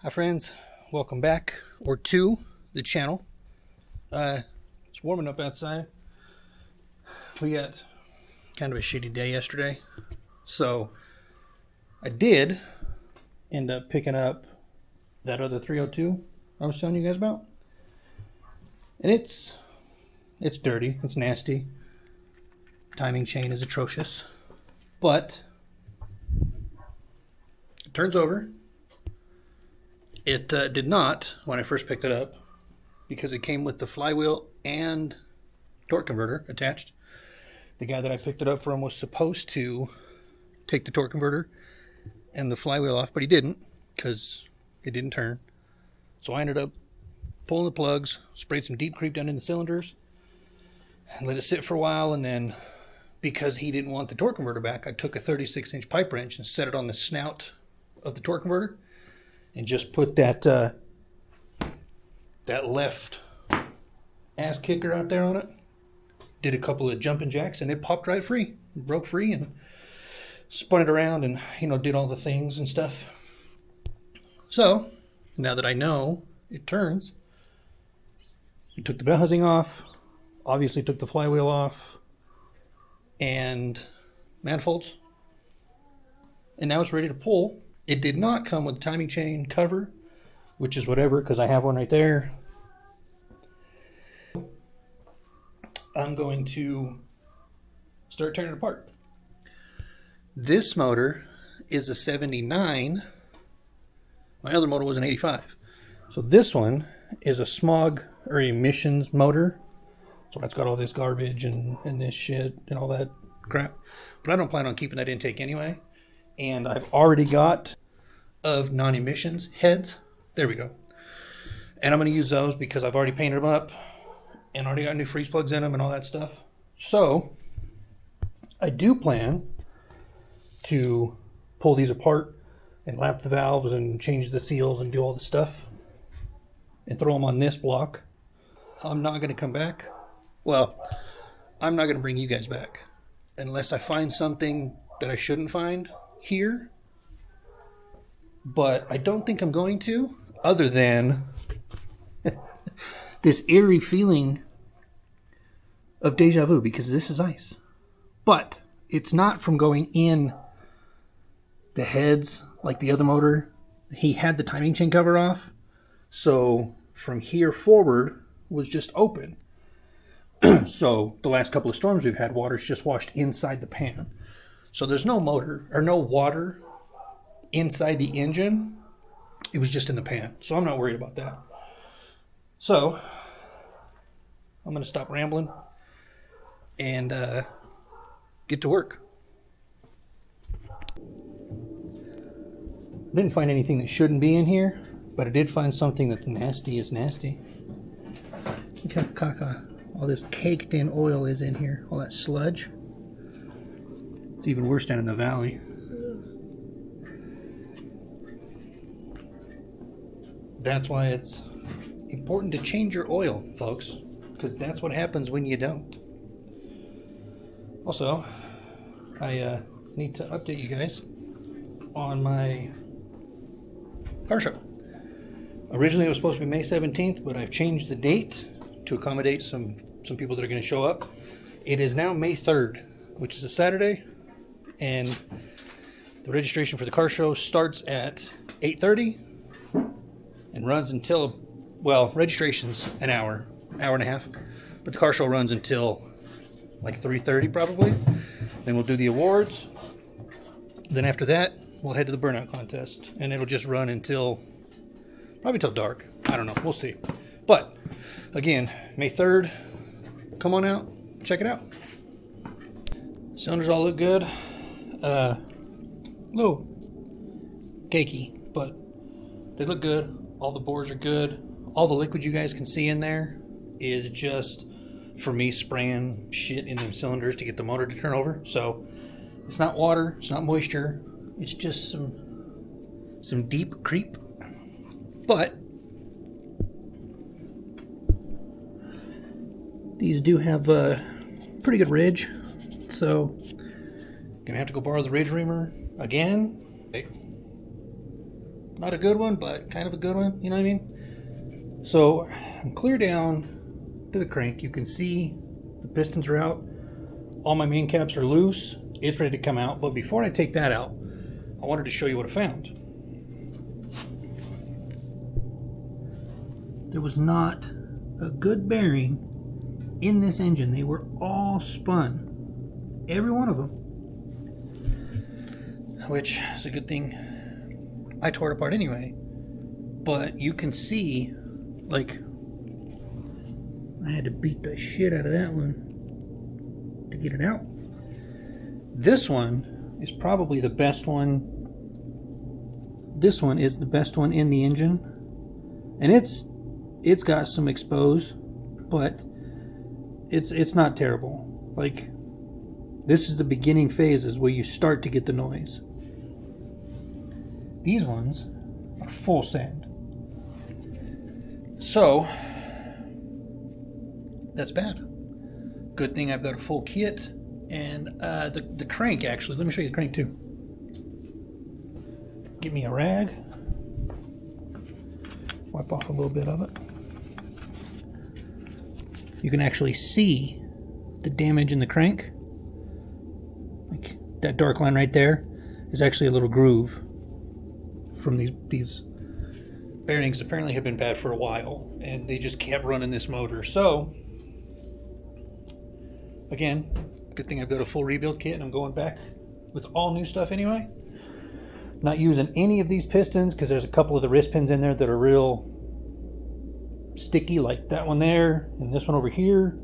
Hi friends, welcome back or to the channel. It's warming up outside. We got kind of a shitty day yesterday, so I did end up picking up that other 302 I was telling you guys about, and it's dirty, it's nasty. Timing chain is atrocious, but it turns over. It did not when I first picked it up because it came with the flywheel and torque converter attached. The guy that I picked it up from was supposed to take the torque converter and the flywheel off, but he didn't because it didn't turn. So I ended up pulling the plugs, sprayed some deep creep down in the cylinders, and let it sit for a while. And then because he didn't want the torque converter back, I took a 36-inch pipe wrench and set it on the snout of the torque converter and just put that left ass kicker out there on it. Did a couple of jumping jacks and it popped right free. It broke free and spun it around and, did all the things and stuff. So now that I know it turns, I took the bell housing off, obviously took the flywheel off and manifolds, and now it's ready to pull. It did not come with a timing chain cover, which is whatever, because I have one right there. I'm going to start tearing it apart. This motor is a 79. My other motor was an 85. So this one is a smog or emissions motor. So it's got all this garbage and this shit and all that crap. But I don't plan on keeping that intake anyway. And I've already got of non-emissions heads. There we go. And I'm going to use those because I've already painted them up and already got new freeze plugs in them and all that stuff. So I do plan to pull these apart and lap the valves and change the seals and do all the stuff and throw them on this block. I'm not going to come back. Well, I'm not going to bring you guys back unless I find something that I shouldn't find here. But I don't think I'm going to, other than this eerie feeling of deja vu, because this is ice. But it's not from going in the heads like the other motor. He had the timing chain cover off, so from here forward was just open. So the last couple of storms we've had, water's just washed inside the pan. So there's no motor or no water inside the engine. It was just in the pan, so I'm not worried about that. So I'm going to stop rambling and get to work. I didn't find anything that shouldn't be in here, but I did find something that's nasty is nasty. Look how caca, all this caked in oil is in here, all that sludge. It's even worse down in the valley. That's why it's important to change your oil, folks, because that's what happens when you don't. Also, I need to update you guys on my car show. Originally it was supposed to be May 17th, but I've changed the date to accommodate some people that are going to show up. It is now May 3rd, which is a Saturday, and the registration for the car show starts at 8:30 and runs until, well, registration's an hour and a half, but the car show runs until like 3:30 probably. Then we'll do the awards. Then after that, we'll head to the burnout contest, and it'll just run until, probably till dark. I don't know, we'll see. But again, May 3rd, come on out, check it out. Cylinders all look good. Little cakey, but they look good. All the bores are good. All the liquid you guys can see in there is just for me spraying shit in the cylinders to get the motor to turn over. So it's not water, it's not moisture, it's just some deep creep. But these do have a pretty good ridge, so gonna have to go borrow the ridge reamer again. Not a good one, but kind of a good one, you know what I mean? So I'm clear down to the crank. You can see the pistons are out. All my main caps are loose. It's ready to come out. But before I take that out, I wanted to show you what I found. There was not a good bearing in this engine. They were all spun. Every one of them. Which is a good thing. I tore it apart anyway. But you can see, like, I had to beat the shit out of that one to get it out. This one is probably the best one. This one is the best one in the engine. And it's got some expose, but it's not terrible. Like, this is the beginning phases where you start to get the noise. These ones are full sand. So that's bad. Good thing I've got a full kit, and the crank, actually, let me show you the crank too. Give me a rag, wipe off a little bit of it. You can actually see the damage in the crank. Like that dark line right there is actually a little groove from these bearings. Apparently have been bad for a while, and they just kept running this motor. So again, good thing I've got a full rebuild kit and I'm going back with all new stuff anyway. Not using any of these pistons because there's a couple of the wrist pins in there that are real sticky, like that one there and this one over here.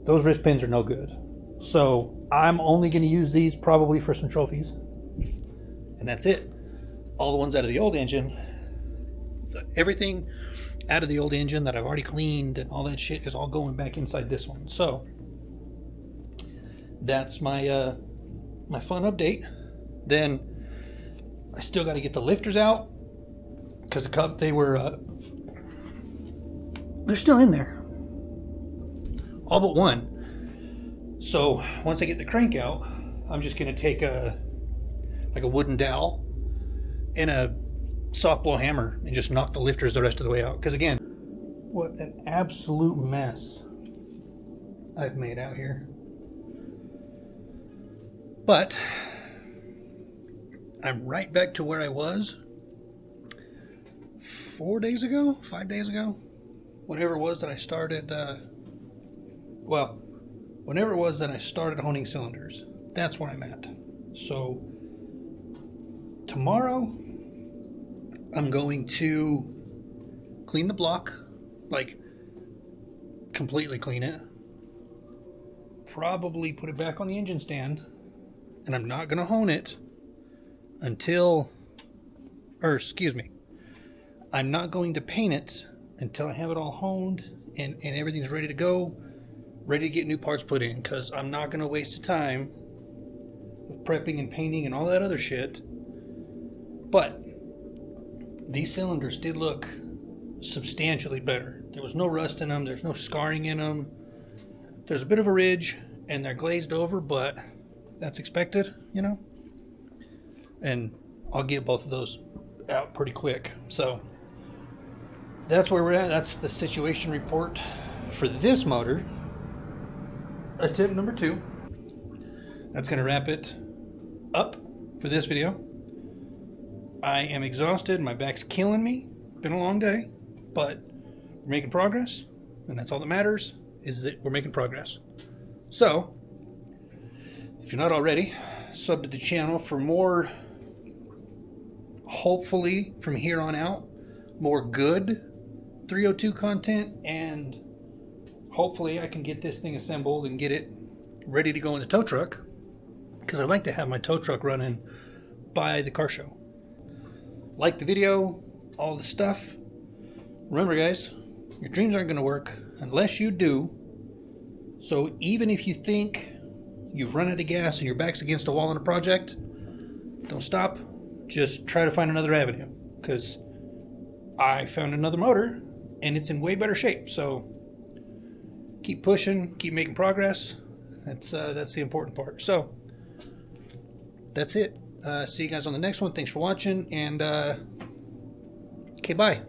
Those wrist pins are no good. So I'm only going to use these probably for some trophies. And that's it. All the ones out of the old engine, everything out of the old engine that I've already cleaned and all that shit is all going back inside this one. So that's my my fun update. Then I still got to get the lifters out because they were they're still in there, all but one. So once I get the crank out, I'm just gonna take a wooden dowel and a soft blow hammer and just knock the lifters the rest of the way out. Because again, what an absolute mess I've made out here. But I'm right back to where I was 5 days ago, whenever it was that I started, whenever it was that I started honing cylinders. That's where I'm at. So tomorrow I'm going to clean the block, like completely clean it. Probably put it back on the engine stand. And I'm not going to hone it until, I'm not going to paint it until I have it all honed and everything's ready to go, ready to get new parts put in, because I'm not going to waste the time with prepping and painting and all that other shit. But these cylinders did look substantially better. There was no rust in them, there's no scarring in them. There's a bit of a ridge and they're glazed over, but that's expected, you know. And I'll get both of those out pretty quick. So that's where we're at. That's the situation report for this motor. Attempt number 2. That's going to wrap it up for this video. I am exhausted. My back's killing me. Been a long day, but we're making progress, and that's all that matters, is that we're making progress. So if you're not already, sub to the channel for more, hopefully from here on out, more good 302 content, and hopefully I can get this thing assembled and get it ready to go in the tow truck, because I'd like to have my tow truck running by the car show. Like the video, all the stuff. Remember guys, your dreams aren't going to work unless you do. So even if you think you've run out of gas and your back's against a wall on a project, don't stop. Just try to find another avenue, because I found another motor and it's in way better shape. So keep pushing, keep making progress. That's the important part. So that's it. See you guys on the next one. Thanks for watching, and okay, bye.